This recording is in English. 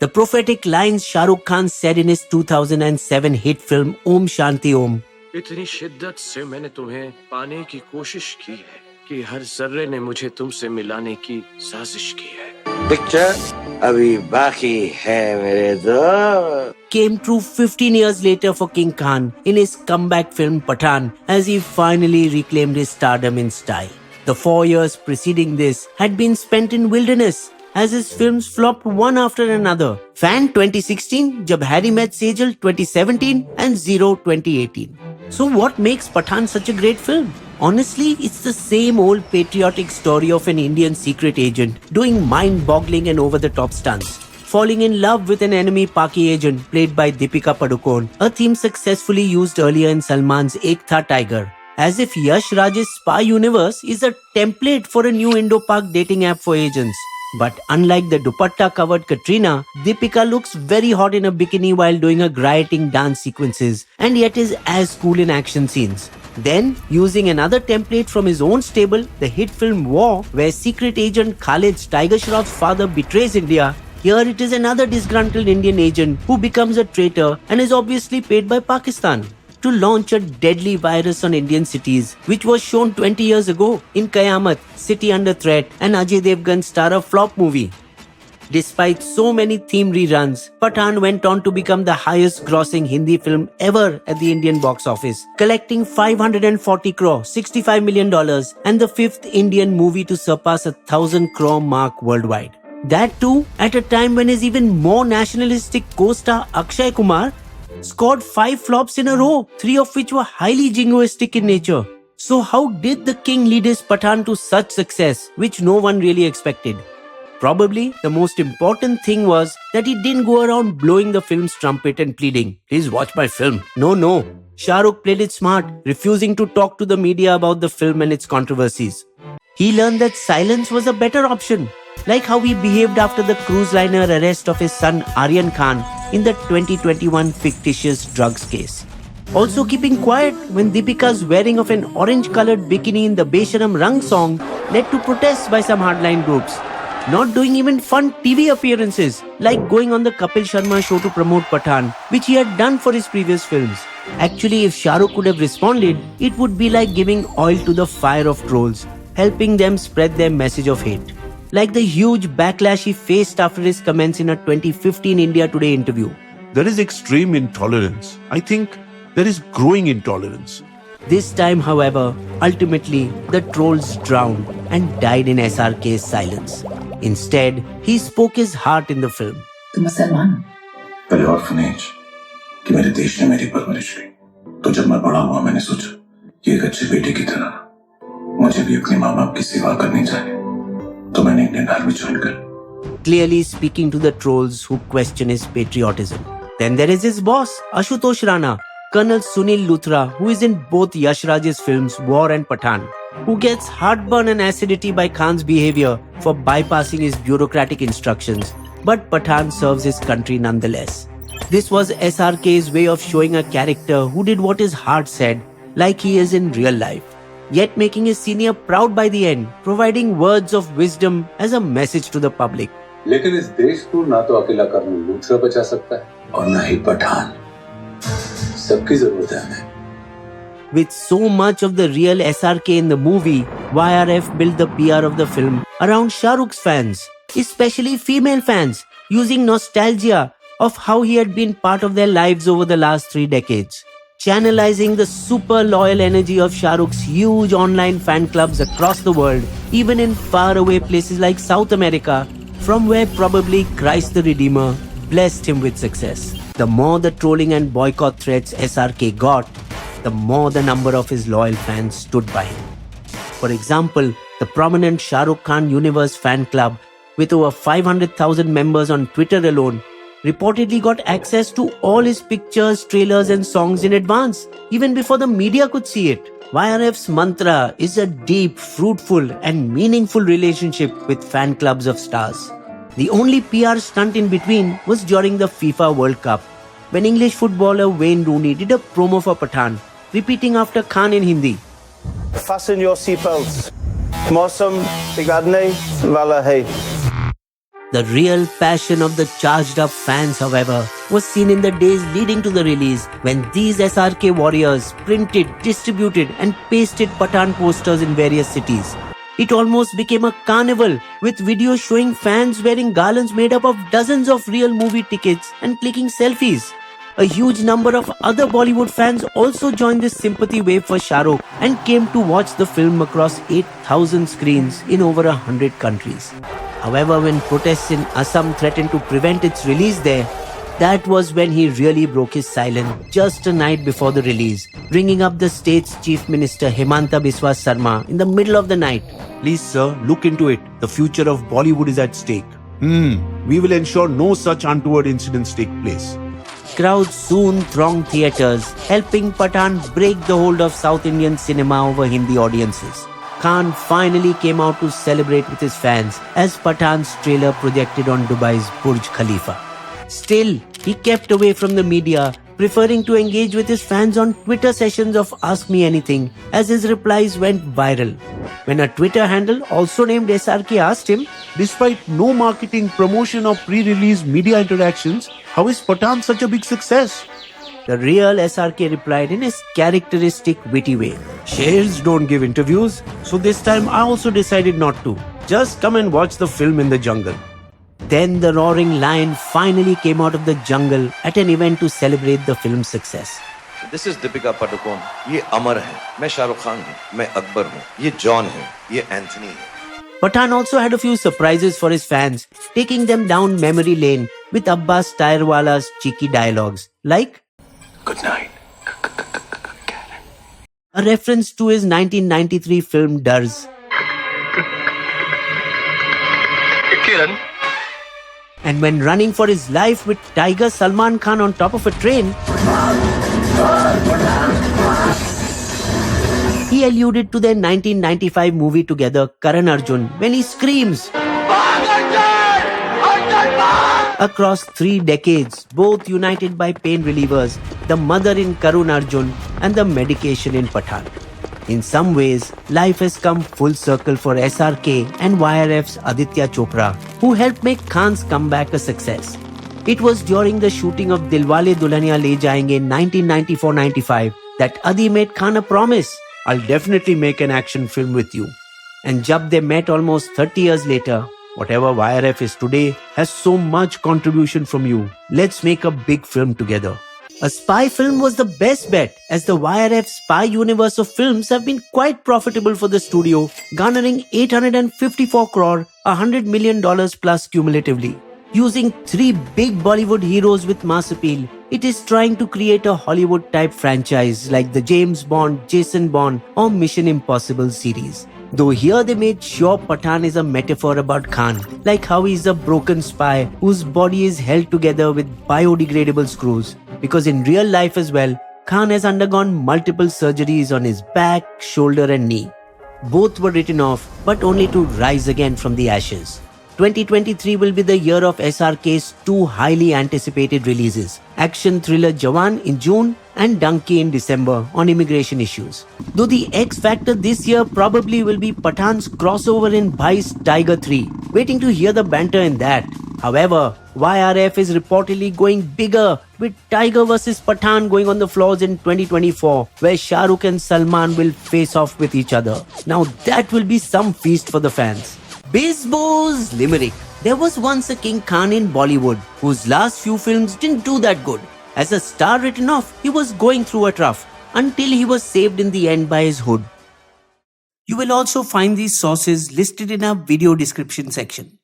The prophetic lines Shah Rukh Khan said in his 2007 hit film Om Shanti Om. इतनी शिद्दत से मैंने तुम्हें पाने की कोशिश की है कि हर जर्रे ने मुझे तुमसे मिलाने की साजिश की है. Picture अभी बाकी है मेरे दोस्त. Came true 15 years later for King Khan in his comeback film Pathaan as he finally reclaimed his stardom in style. The 4 years preceding this had been spent in wilderness as his films flopped one after another. Fan 2016, Jab Harry Met Sejal 2017 and Zero 2018. So what makes Pathaan such a great film? Honestly, it's the same old patriotic story of an Indian secret agent doing mind-boggling and over-the-top stunts. Falling in love with an enemy Paki agent played by Deepika Padukone, a theme successfully used earlier in Salman's Ek Tha Tiger. As if Yash Raj's spy universe is a template for a new Indo-Pak dating app for agents. But unlike the dupatta-covered Katrina, Deepika looks very hot in a bikini while doing her grieting dance sequences and yet is as cool in action scenes. Then, using another template from his own stable, the hit film War, where secret agent Khalid Tiger Shroff's father betrays India, here it is another disgruntled Indian agent who becomes a traitor and is obviously paid by Pakistan to launch a deadly virus on Indian cities, which was shown 20 years ago in Qayamat, City Under Threat and Ajay Devgan's star of flop movie. Despite so many theme reruns, Pathaan went on to become the highest grossing Hindi film ever at the Indian box office, collecting 540 crore, $65 million and the fifth Indian movie to surpass 1,000 crore mark worldwide. That too at a time when his even more nationalistic co-star Akshay Kumar scored 5 flops in a row, 3 of which were highly jingoistic in nature. So how did the king lead his Pathaan to such success, which no one really expected? Probably the most important thing was that he didn't go around blowing the film's trumpet and pleading, "Please watch my film." No. Shahrukh played it smart, refusing to talk to the media about the film and its controversies. He learned that silence was a better option, like how he behaved after the cruise liner arrest of his son Aryan Khan in the 2021 fictitious drugs case. Also keeping quiet when Deepika's wearing of an orange-colored bikini in the Besharam Rang song led to protests by some hardline groups. Not doing even fun TV appearances, like going on the Kapil Sharma show to promote Pathaan, which he had done for his previous films. Actually, if Shah Rukh could have responded, it would be like giving oil to the fire of trolls, helping them spread their message of hate. Like the huge backlash he faced after his comments in a 2015 India Today interview. There is extreme intolerance. I think there is growing intolerance. This time, however, ultimately, the trolls drowned and died in SRK's silence. Instead, he spoke his heart in the film. तुम मुसलमान पहले orphanage कि मेरे देश ने मेरी परवरिश की तो जब मैं बड़ा हुआ मैंने सोचा कि एक अच्छे बेटे की तरह मुझे भी अपने माँ बाप की सेवा करनी चाहिए तो मैंने इंडियन आर्मी ज्वाइन कर. Clearly speaking to the trolls who question his patriotism. Then there is his boss, Ashutosh Rana, Colonel Sunil Luthra, who is in both Yash Raj's films War and Pathaan, who gets heartburn and acidity by Khan's behavior for bypassing his bureaucratic instructions, but Pathaan serves his country nonetheless. This was SRK's way of showing a character who did what his heart said, like he is in real life, yet making his senior proud by the end, providing words of wisdom as a message to the public. लेकिन इस देश को ना तो अकेला colonel Luthra बचा सकता है और ना ही पठान. सबकी जरूरत है हमें. With so much of the real SRK in the movie, YRF built the PR of the film around Shah Rukh's fans, especially female fans, using nostalgia of how he had been part of their lives over the last 3 decades. Channelizing the super loyal energy of Shah Rukh's huge online fan clubs across the world, even in faraway places like South America, from where probably Christ the Redeemer blessed him with success. The more the trolling and boycott threats SRK got, the more the number of his loyal fans stood by him. For example, the prominent Shah Rukh Khan Universe fan club, with over 500,000 members on Twitter alone, reportedly got access to all his pictures, trailers and songs in advance, even before the media could see it. YRF's mantra is a deep, fruitful and meaningful relationship with fan clubs of stars. The only PR stunt in between was during the FIFA World Cup, when English footballer Wayne Rooney did a promo for Pathaan, repeating after Khan in Hindi. Fasten your seatbelts. Mausam bigadne wala hai. The real passion of the charged up fans, however, was seen in the days leading to the release when these SRK warriors printed, distributed and pasted Pathaan posters in various cities. It almost became a carnival, with videos showing fans wearing garlands made up of dozens of real movie tickets and clicking selfies. A huge number of other Bollywood fans also joined this sympathy wave for Shah Rukh and came to watch the film across 8,000 screens in over 100 countries. However, when protests in Assam threatened to prevent its release there, that was when he really broke his silence just a night before the release, ringing up the state's Chief Minister Himanta Biswa Sarma in the middle of the night. Please, sir, look into it. The future of Bollywood is at stake. We will ensure no such untoward incidents take place. Crowds soon thronged theatres, helping Pathaan break the hold of South Indian cinema over Hindi audiences. Khan finally came out to celebrate with his fans as Pathaan's trailer projected on Dubai's Burj Khalifa. Still, he kept away from the media, preferring to engage with his fans on Twitter sessions of Ask Me Anything, as his replies went viral. When a Twitter handle also named SRK asked him, Despite no marketing, promotion or pre-release media interactions, how is Pathaan such a big success? the real SRK replied in his characteristic witty way, "Shares don't give interviews, so this time I also decided not to. Just come and watch the film in the jungle." Then the roaring lion finally came out of the jungle at an event to celebrate the film's success. This is Deepika Padukone. ये अमर है. मैं शाहरुख खान हूँ. मैं अकबर हूँ. ये John है. ये Anthony है. Pathaan also had a few surprises for his fans, taking them down memory lane with Abbas Tyrewala's cheeky dialogues, like good night a reference to his 1993 film Dars. Kiran And when running for his life with Tiger Salman Khan on top of a train, he alluded to their 1995 movie together, Karan Arjun, when he screams, across 3 decades, both united by pain relievers, the mother in Karun Arjun and the medication in Pathaan. In some ways, life has come full circle for SRK and YRF's Aditya Chopra, who helped make Khan's comeback a success. It was during the shooting of Dilwale Dulhania Le Jayenge in 1994-95 that Adi made Khan a promise, "I'll definitely make an action film with you." And jab they met almost 30 years later, whatever YRF is today has so much contribution from you. Let's make a big film together. A spy film was the best bet, as the YRF spy universe of films have been quite profitable for the studio, garnering 854 crore, $100 million plus cumulatively. Using 3 big Bollywood heroes with mass appeal, it is trying to create a Hollywood-type franchise like the James Bond, Jason Bond or Mission Impossible series. Though here they made sure Pathaan is a metaphor about Khan, like how he is a broken spy whose body is held together with biodegradable screws. Because in real life as well, Khan has undergone multiple surgeries on his back, shoulder and knee. Both were written off, but only to rise again from the ashes. 2023 will be the year of SRK's 2 highly anticipated releases, action thriller Jawan in June and Donkey in December on immigration issues. Though the X factor this year probably will be Pathaan's crossover in Bhai's Tiger 3. Waiting to hear the banter in that. However, YRF is reportedly going bigger, with Tiger vs Pathaan going on the floors in 2024, where Shah Rukh and Salman will face off with each other. Now that will be some feast for the fans. Bisbo's limerick. There was once a King Khan in Bollywood whose last few films didn't do that good. As a star written off, he was going through a trough until he was saved in the end by his hood. You will also find these sources listed in our video description section.